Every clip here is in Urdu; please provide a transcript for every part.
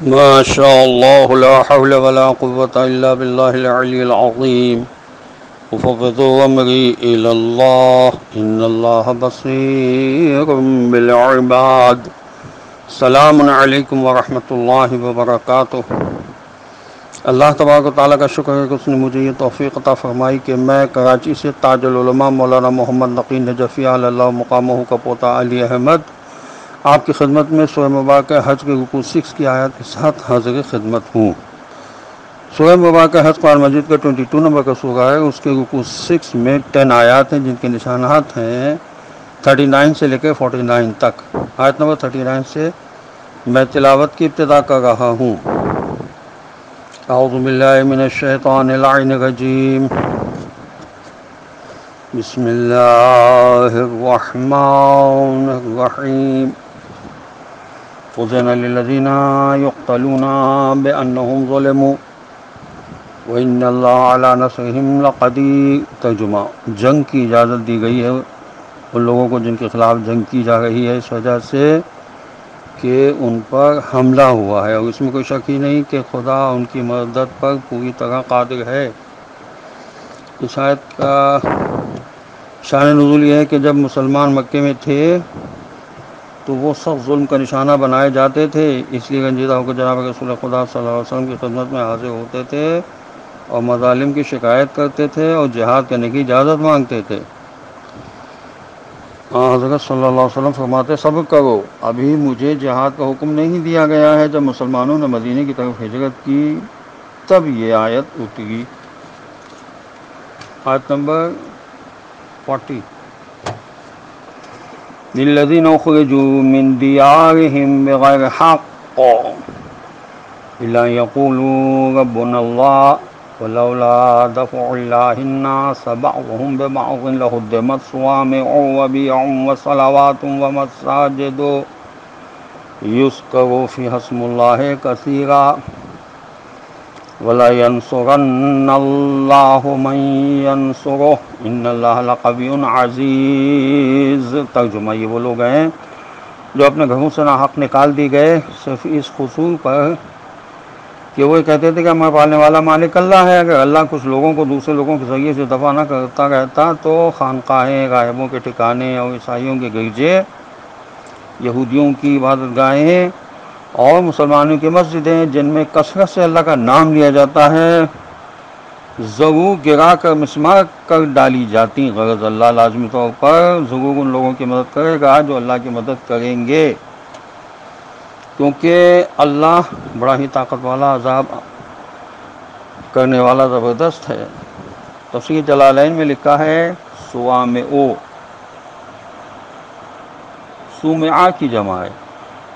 ما شاء الله لا حول ولا قوة إلا بالله العلي العظيم وفوضوا أمري إلى الله إن الله بصير بالعباد. السلام علیکم ورحمۃ اللہ وبرکاتہ. اللہ تبارک و تعالیٰ کا شکر ہے کہ اس نے مجھے یہ توفیق عطا فرمائی کہ میں کراچی سے تاج العلماء مولانا محمد نقی نجفی علی اللہ مقامہ کا پوتا علی احمد آپ کی خدمت میں سورہ مبارکہ حج کے رکوع 6 کی آیات کے ساتھ حاضر خدمت ہوں. سورہ مبارکہ حج قرآن مجید کا 22 نمبر کا سورہ ہے. اس کے رکوع 6 میں 10 آیات ہیں جن کے نشانات ہیں 39 سے لے کے 49 تک. آیت نمبر 39 سے میں تلاوت کی ابتدا کر رہا ہوں. اعوذ باللہ من الشیطان اللعین الرجیم. بسم اللہ الرحمن الرحیم. أذن للذين يقتلون بأنهم ظلموا وإن الله على نصرهم لقدير. ترجمہ: جنگ کی اجازت دی گئی ہے ان لوگوں کو جن کے خلاف جنگ کی جا رہی ہے اس وجہ سے کہ ان پر حملہ ہوا ہے، اور اس میں کوئی شک ہی نہیں کہ خدا ان کی مدد پر پوری طرح قادر ہے. اس آیت کا شان نزول یہ ہے کہ جب مسلمان مکے میں تھے تو وہ سخت ظلم کا نشانہ بنائے جاتے تھے، اس لیے رنجیدہ ہو کر جناب رسول خدا صلی اللہ علیہ وسلم کی خدمت میں حاضر ہوتے تھے اور مظالم کی شکایت کرتے تھے اور جہاد کرنے کی اجازت مانگتے تھے. حضرت صلی اللہ علیہ وسلم فرماتے صبر کرو، ابھی مجھے جہاد کا حکم نہیں دیا گیا ہے. جب مسلمانوں نے مدینے کی طرف ہجرت کی تب یہ آیت اتری. آیت نمبر 40. للذین اخرجوا من دیارهم بغیر حق الا یقولوا ربنا اللہ ولولا دفع اللہ الناس بعضهم ببعض لهدمت صوامع وبیع وصلوات ومساجد یذکر فیہا اسم اللہ کثیرا وَلَيَنْصُرَنَّ اللَّهُ مَنْ يَنْصُرُهُ إِنَّ اللَّهَ لَقَوِيٌّ عَزِيزٌ. ترجمہ: یہ وہ لوگ ہیں جو اپنے گھروں سے ناحق نکال دی گئے صرف اس قصور پر کہ وہ کہتے تھے کہ ہمارا پالنے والا مالک اللہ ہے. اگر اللہ کچھ لوگوں کو دوسرے لوگوں کے ذریعے سے دفع نہ کرتا رہتا تو خانقاہیں، راہبوں کے ٹھکانے اور عیسائیوں کے گرجے، یہودیوں کی عبادت گاہیں اور مسلمانوں کی مسجدیں جن میں کثرت سے اللہ کا نام لیا جاتا ہے ضرور گرا کر مسمار کر ڈالی جاتی. غرض اللہ لازمی طور پر ضرور ان لوگوں کی مدد کرے گا جو اللہ کی مدد کریں گے، کیونکہ اللہ بڑا ہی طاقت والا، عذاب کرنے والا زبردست ہے. تفسیر جلالین میں لکھا ہے سوامعو، سومعہ کی جمع ہے.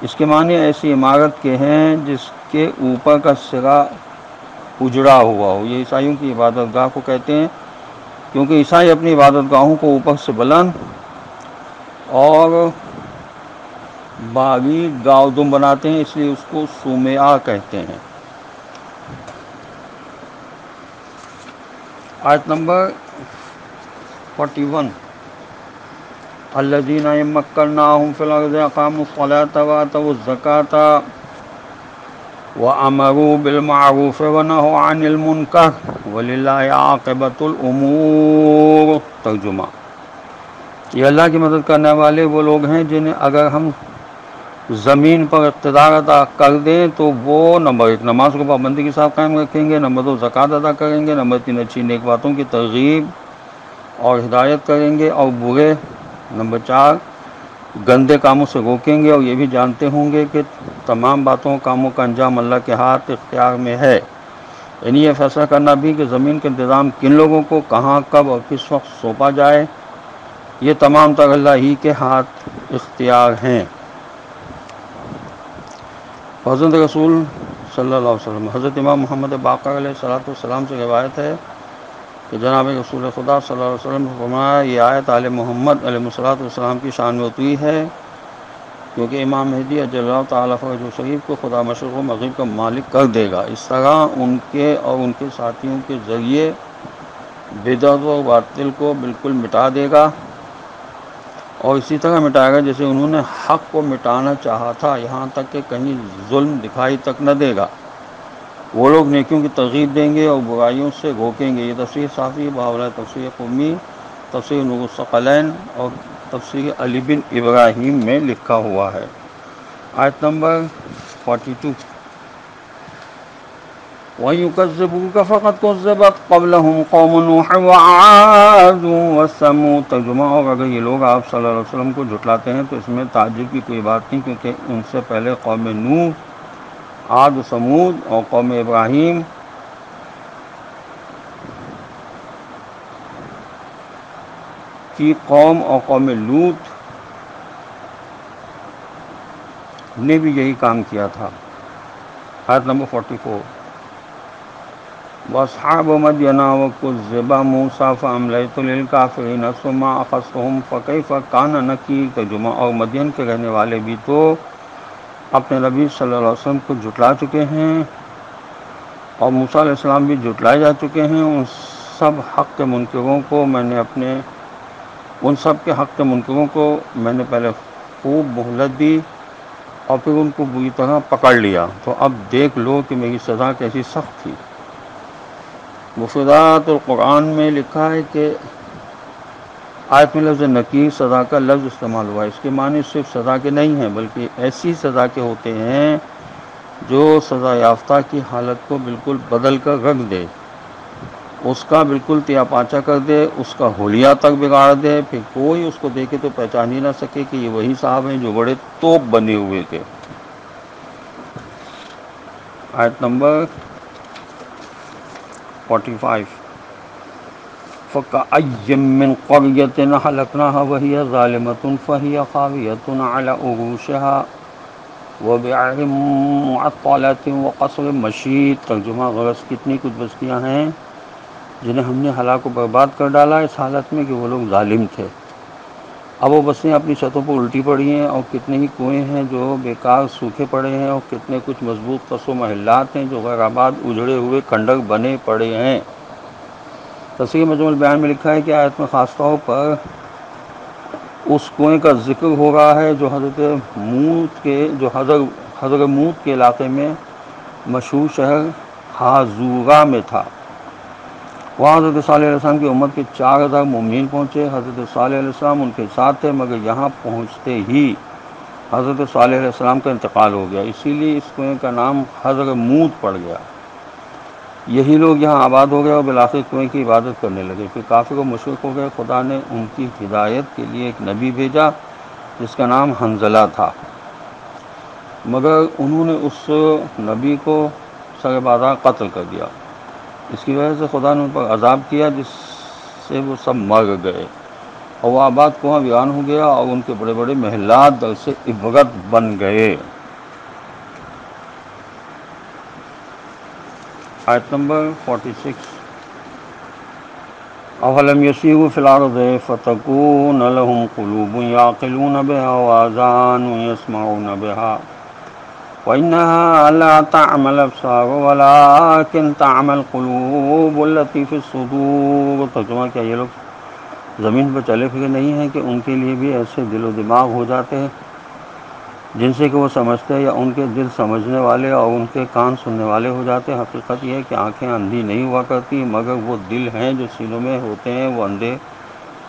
اس کے معنی ایسی عمارت کے ہیں جس کے اوپر کا سرا اجڑا ہوا ہو. یہ عیسائیوں کی عبادت گاہ کو کہتے ہیں کیونکہ عیسائی اپنی عبادت گاہوں کو اوپر سے بلند اور باریک گاودم بناتے ہیں، اس لیے اس کو سومعہ کہتے ہیں. آیت نمبر 41. الذین مکناہم فی الارض اقاموا الصلاۃ وآتوا الزکاۃ وامروا بالمعروف ونہوا عن المنکر وللہ عاقبۃ الامور. ترجمہ: یہ اللہ کی مدد کرنے والے وہ لوگ ہیں جنہیں اگر ہم زمین پر اقتدار عطا کر دیں تو وہ نمبر 1 نماز کو پابندی کے ساتھ قائم رکھیں گے، نمبر 2 زکوٰۃ ادا کریں گے، نمبر 3 اچھی نیک باتوں کی ترغیب اور ہدایت کریں گے، اور برے نمبر 4 گندے کاموں سے روکیں گے، اور یہ بھی جانتے ہوں گے کہ تمام باتوں کاموں کا انجام اللہ کے ہاتھ اختیار میں ہے. یعنی یہ فیصلہ کرنا بھی کہ زمین کا انتظام کن لوگوں کو کہاں کب اور کس وقت سونپا جائے، یہ تمام تر اللہ ہی کے ہاتھ اختیار ہیں. حضرت رسول صلی اللہ علیہ وسلم حضرت امام محمد باقر علیہ السلام سے روایت ہے کہ جناب رسول خدا صلی اللہ علیہ وسلم نے فرمایا یہ آیت آل محمد علیہ السلام کی شان میں اتری ہے کیونکہ امام مہدی اجل اللہ تعالیٰ فرجہ شریف کو خدا مشرق و مغرب کا مالک کر دے گا. اس طرح ان کے اور ان کے ساتھیوں کے ذریعے بدعت و باطل کو بالکل مٹا دے گا اور اسی طرح مٹائے گا جیسے انہوں نے حق کو مٹانا چاہا تھا، یہاں تک کہ کہیں ظلم دکھائی تک نہ دے گا۔ وہ لوگ نیکیوں کی ترغیب دیں گے اور برائیوں سے روکیں گے۔ یہ تفسیر صافی، باولا تفسیر قمی، تفسیر نور الثقلین اور تفسیر علی بن ابراہیم میں لکھا ہوا ہے۔ آیت نمبر 42۔ وَيُكَذِّبُوكَ فَقَدْ كُذِّبَتْ قَبْلَهُمْ قَوْمُ نُوحٍ وَعَادٌ وَثَمُودُ۔ ترجمہ، اور اگر یہ لوگ آپ صلی اللہ علیہ وسلم کو جھٹلاتے ہیں تو اس میں تعجب کی کوئی بات نہیں، کیونکہ ان سے پہلے قوم نوح، عاد و ثمود اور قوم ابراہیم کی قوم اور قوم لوط نے بھی یہی کام کیا تھا۔ آیت نمبر 44۔ وَأَصْحَابُ مَدْيَنَ وَكُذِّبَ مُوسَىٰ فَأَمْلَيْتُ لِلْكَافِرِينَ ثُمَّ أَخَذْتُهُمْ فَكَيْفَ كَانَ نَكِيرِ۔ ترجمہ، اور مدین کے رہنے والے بھی تو اپنے نبی صلی اللہ علیہ وسلم کو جھٹلا چکے ہیں، اور موسیٰ علیہ السلام بھی جھٹلائے جا چکے ہیں۔ ان سب کے حق کے منکروں کو میں نے پہلے خوب مہلت دی اور پھر ان کو بری طرح پکڑ لیا، تو اب دیکھ لو کہ میری سزا کیسی سخت تھی۔ مفردات القرآن میں لکھا ہے کہ آیت میں لفظ نکیر سزا کا لفظ استعمال ہوا ہے۔ اس کے معنی صرف سزا کے نہیں ہیں، بلکہ ایسی سزا کے ہوتے ہیں جو سزا یافتہ کی حالت کو بالکل بدل کر رکھ دے، اس کا بالکل تیا پاچا کر دے، اس کا حلیہ تک بگاڑ دے، پھر کوئی اس کو دیکھے تو پہچان ہی نہ سکے کہ یہ وہی صاحب ہیں جو بڑے توپ بنے ہوئے تھے۔ آیت نمبر 45۔ فَكَأَيٍّ مِّن قَرْيَةٍ أَهْلَكْنَاهَا وَهِيَ ظَالِمَةٌ فَهِيَ خَاوِيَةٌ عَلَىٰ عُرُوشِهَا وَبِئْرٍ مُّعَطَّلَةٍ وَقَصْرٍ مَّشِيدٍ۔ ترجمہ، غرض کتنی کچھ بستیاں ہیں جنہیں ہم نے ہلاک و برباد کر ڈالا اس حالت میں کہ وہ لوگ ظالم تھے، اب وہ بستیاں اپنی چھتوں پر الٹی پڑی ہیں، اور کتنے ہی کنویں ہیں جو بیکار سوکھے پڑے ہیں، اور کتنے کچھ مضبوط قصر و محلات ہیں جو غیر آباد اجڑے ہوئے کھنڈر بنے پڑے ہیں۔ تفسیر مجموع البیان میں لکھا ہے کہ آیت میں خاص طور پر اس کنویں کا ذکر ہو رہا ہے جو حضر موت کے علاقے میں مشہور شہر حازورہ میں تھا۔ وہاں حضرت صالح علیہ السلام کی امت کے 4000 مومنین پہنچے۔ حضرت صالح علیہ السلام ان کے ساتھ تھے، مگر یہاں پہنچتے ہی حضرت صالح علیہ السلام کا انتقال ہو گیا، اسی لیے اس کنویں کا نام حضر موت پڑ گیا۔ یہی لوگ یہاں آباد ہو گئے اور بالآخر کنویں کی عبادت کرنے لگے، پھر کافر و مشرک ہو گئے۔ خدا نے ان کی ہدایت کے لیے ایک نبی بھیجا جس کا نام حنظلہ تھا، مگر انہوں نے اس نبی کو سر بازار قتل کر دیا۔ اس کی وجہ سے خدا نے ان پر عذاب کیا جس سے وہ سب مر گئے، اور وہ آباد کنواں ویران ہو گیا، اور ان کے بڑے بڑے محلات درس عبرت بن گئے۔ آیت نمبر 46۔ اَوَلَمْ يَسِيرُوا فِي الْأَرْضِ فَتَكُونَ لَهُمْ قُلُوبٌ يَعْقِلُونَ بِهَا وَآذَانٌ يَسْمَعُونَ بِهَا وَإِنَّهَا لَا تَعْمَى الْأَبْصَارُ وَلَٰكِن تَعْمَى الْقُلُوبُ الَّتِي فِي الصُّدُورِ۔ ترجمہ، کیا یہ لوگ زمین پر چلے پھرے نہیں ہیں کہ ان کے لیے بھی ایسے دل و دماغ ہو جاتے ہیں جن سے کہ وہ سمجھتے ہیں، یا ان کے دل سمجھنے والے اور ان کے کان سننے والے ہو جاتے ہیں؟ حقیقت یہ ہے کہ آنکھیں اندھی نہیں ہوا کرتی، مگر وہ دل ہیں جو سینوں میں ہوتے ہیں وہ اندھے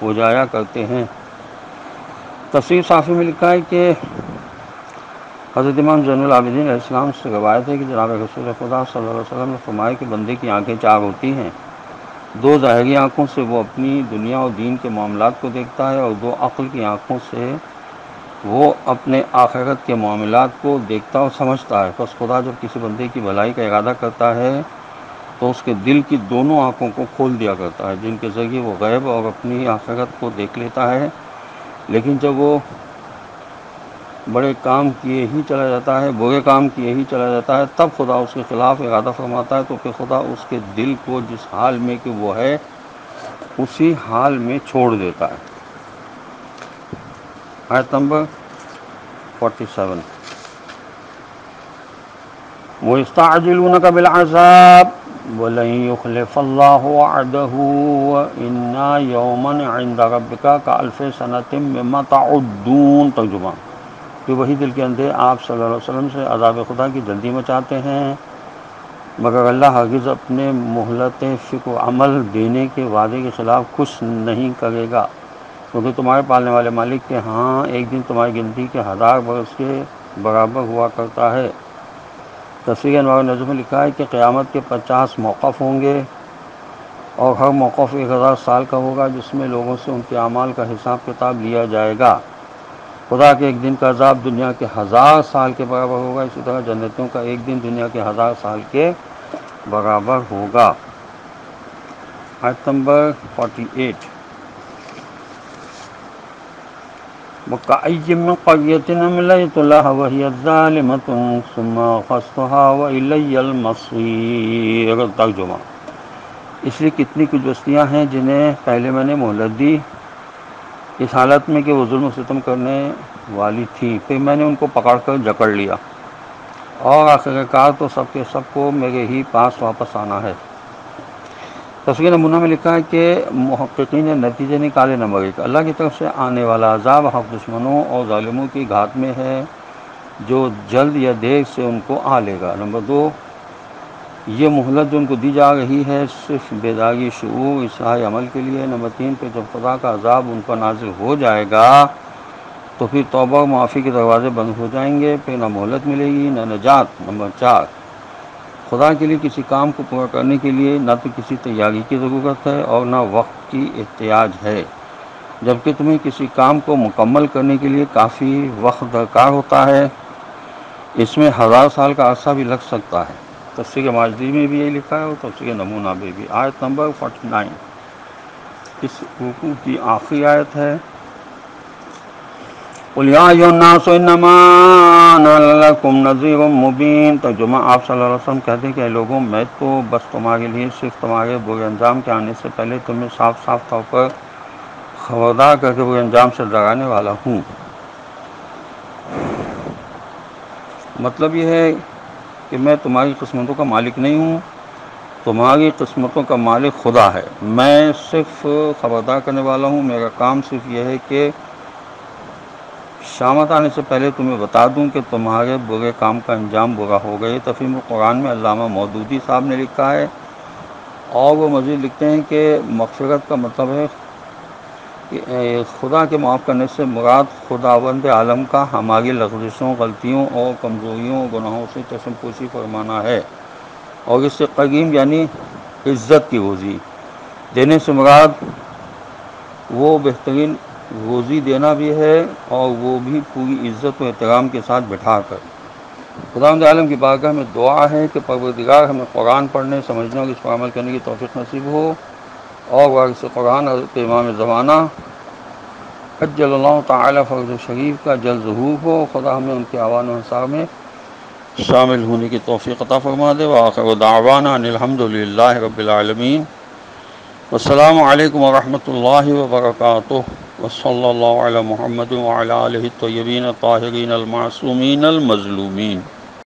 ہو جایا کرتے ہیں۔ تفسیر صافی میں لکھا ہے کہ حضرت امام زین العابدین علیہ السلام سے روایت ہے کہ جناب رسول خدا صلی اللہ علیہ وسلم نے فرمایا کہ بندے کی آنکھیں 4 ہوتی ہیں، 2 ظاہری آنکھوں سے وہ اپنی دنیا اور دین کے معاملات کو دیکھتا ہے، اور 2 عقل کی آنکھوں سے وہ اپنے آخرت کے معاملات کو دیکھتا اور سمجھتا ہے۔ پس خدا جب کسی بندے کی بھلائی کا ارادہ کرتا ہے تو اس کے دل کی دونوں آنکھوں کو کھول دیا کرتا ہے، جن کے ذریعے وہ غیب اور اپنی آخرت کو دیکھ لیتا ہے۔ لیکن جب وہ بڑے کام کیے ہی چلا جاتا ہے، برے کام کیے ہی چلا جاتا ہے، تب خدا اس کے خلاف ارادہ فرماتا ہے، تو پھر خدا اس کے دل کو جس حال میں کہ وہ ہے اسی حال میں چھوڑ دیتا ہے۔ آیت نمبر 47۔ وَيَسْتَعْجِلُونَكَ بِالْعَذَابِ وَلَن يُخْلِفَ اللَّهُ وَعْدَهُ وَإِنَّ يَوْمًا عِندَ رَبِّكَ كَأَلْفِ سَنَةٍ مِّمَّا تَعُدُّونَ ترجمہ کہ وہی دل کے اندھے آپ صلی اللہ علیہ وسلم سے عذاب خدا کی جلدی مچاتے ہیں، مگر اللہ ہرگز اپنے مہلت فکر و عمل دینے کے وعدے کے خلاف کچھ نہیں کرے گا، کیونکہ تمہارے پالنے والے مالک کے ہاں ایک دن تمہاری گنتی کے 1000 برس کے برابر ہوا کرتا ہے۔ تفسیر انوار النجم میں لکھا ہے کہ قیامت کے 50 موقف ہوں گے اور ہر موقف 1000 سال کا ہوگا، جس میں لوگوں سے ان کے اعمال کا حساب کتاب لیا جائے گا۔ خدا کے ایک دن کا عذاب دنیا کے 1000 سال کے برابر ہوگا، اسی طرح جنتوں کا ایک دن دنیا کے 1000 سال کے برابر ہوگا۔ آیت نمبر 48۔ وَكَأَيٍّ مِّن قَرْيَةٍ أَمْلَيْتُ لَهَا وَهِيَ ظَالِمَةٌ ثُمَّ أَخَذْتُهَا وَإِلَيَّ الْمَصِيرُ ترجمہ اس لیے کتنی کچھ بستیاں ہیں جنہیں پہلے میں نے مہلت دی اس حالت میں کہ وہ ظلم و ستم کرنے والی تھی، پھر میں نے ان کو پکڑ کر جکڑ لیا، اور آخر کار تو سب کے سب کو میرے ہی پاس واپس آنا ہے۔ تفسیر نمونہ میں لکھا ہے کہ محققین نے نتیجے نکالے۔ نمبر 1، اللہ کی طرف سے آنے والا عذاب حق دشمنوں اور ظالموں کی گھات میں ہے، جو جلد یا دیر سے ان کو آ لے گا۔ نمبر 2، یہ مہلت جو ان کو دی جا رہی ہے صرف بیداری شعور اصلاح عمل کے لیے۔ نمبر 3، پھر جب خدا کا عذاب ان پر نازل ہو جائے گا تو پھر توبہ و معافی کے دروازے بند ہو جائیں گے، پھر نہ مہلت ملے گی نہ نجات۔ نمبر 4، خدا کے لیے کسی کام کو پورا کرنے کے لیے نہ تو کسی تیاری کی ضرورت ہے اور نہ وقت کی احتیاج ہے، جبکہ تمہیں کسی کام کو مکمل کرنے کے لیے کافی وقت درکار ہوتا ہے، اس میں 1000 سال کا عرصہ بھی لگ سکتا ہے۔ تفسیر ماجدی میں بھی یہی لکھا ہے اور تفسیر نمونہ میں بھی۔ آیت نمبر 49 اس رکوع کی آخری آیت ہے۔ قُلْ يَا أَيُّهَا النَّاسُ إِنَّمَا أَنَا لَكُمْ نَذِيرٌ مُّبِينٌ ترجمہ آپ صلی اللہ علیہ وسلم کہتے ہیں کہ اے لوگوں، میں تو بس تمہارے لیے صرف تمہارے برے انجام کے آنے سے پہلے تمہیں صاف صاف طور پر خبردار کر کے برے انجام سے ڈرانے والا ہوں۔ مطلب یہ ہے کہ میں تمہاری قسمتوں کا مالک نہیں ہوں، تمہاری قسمتوں کا مالک خدا ہے، میں صرف خبردار کرنے والا ہوں۔ میرا کام صرف یہ ہے کہ شامت آنے سے پہلے تمہیں بتا دوں کہ تمہارے برے کام کا انجام برا ہو گئے۔ تفہیم القرآن میں علامہ مودودی صاحب نے لکھا ہے، اور وہ مزید لکھتے ہیں کہ مغفرت کا مطلب ہے کہ خدا کے معاف کرنے سے مراد خداوند عالم کا ہماری لغزشوں، غلطیوں اور کمزوریوں اور گناہوں سے چشم پوشی فرمانا ہے، اور اس سے قیم یعنی عزت کی روزی دینے سے مراد وہ بہترین روزی دینا بھی ہے، اور وہ بھی پوری عزت و احترام کے ساتھ بٹھا کر۔ خداوند عالم کی بارگاہ میں دعا ہے کہ پروردگار ہمیں قرآن پڑھنے، سمجھنے اور اس پر عمل کرنے کی توفیق نصیب ہو، اور وارث قرآن حضرت امام زمانہ عجل اللہ تعالی فرض شریف کا جلد ظہور ہو۔ خدا ہمیں ان کے آوان و انصار میں شامل ہونے کی توفیق عطا فرما دے۔ وآخر دعوانا ان الحمد للہ رب العالمین۔ والسلام علیکم ورحمۃ اللہ وبرکاتہ، وصلی اللہ علی محمد وعلی آلہ الطیبین الطاہرین المعصومین المظلومین۔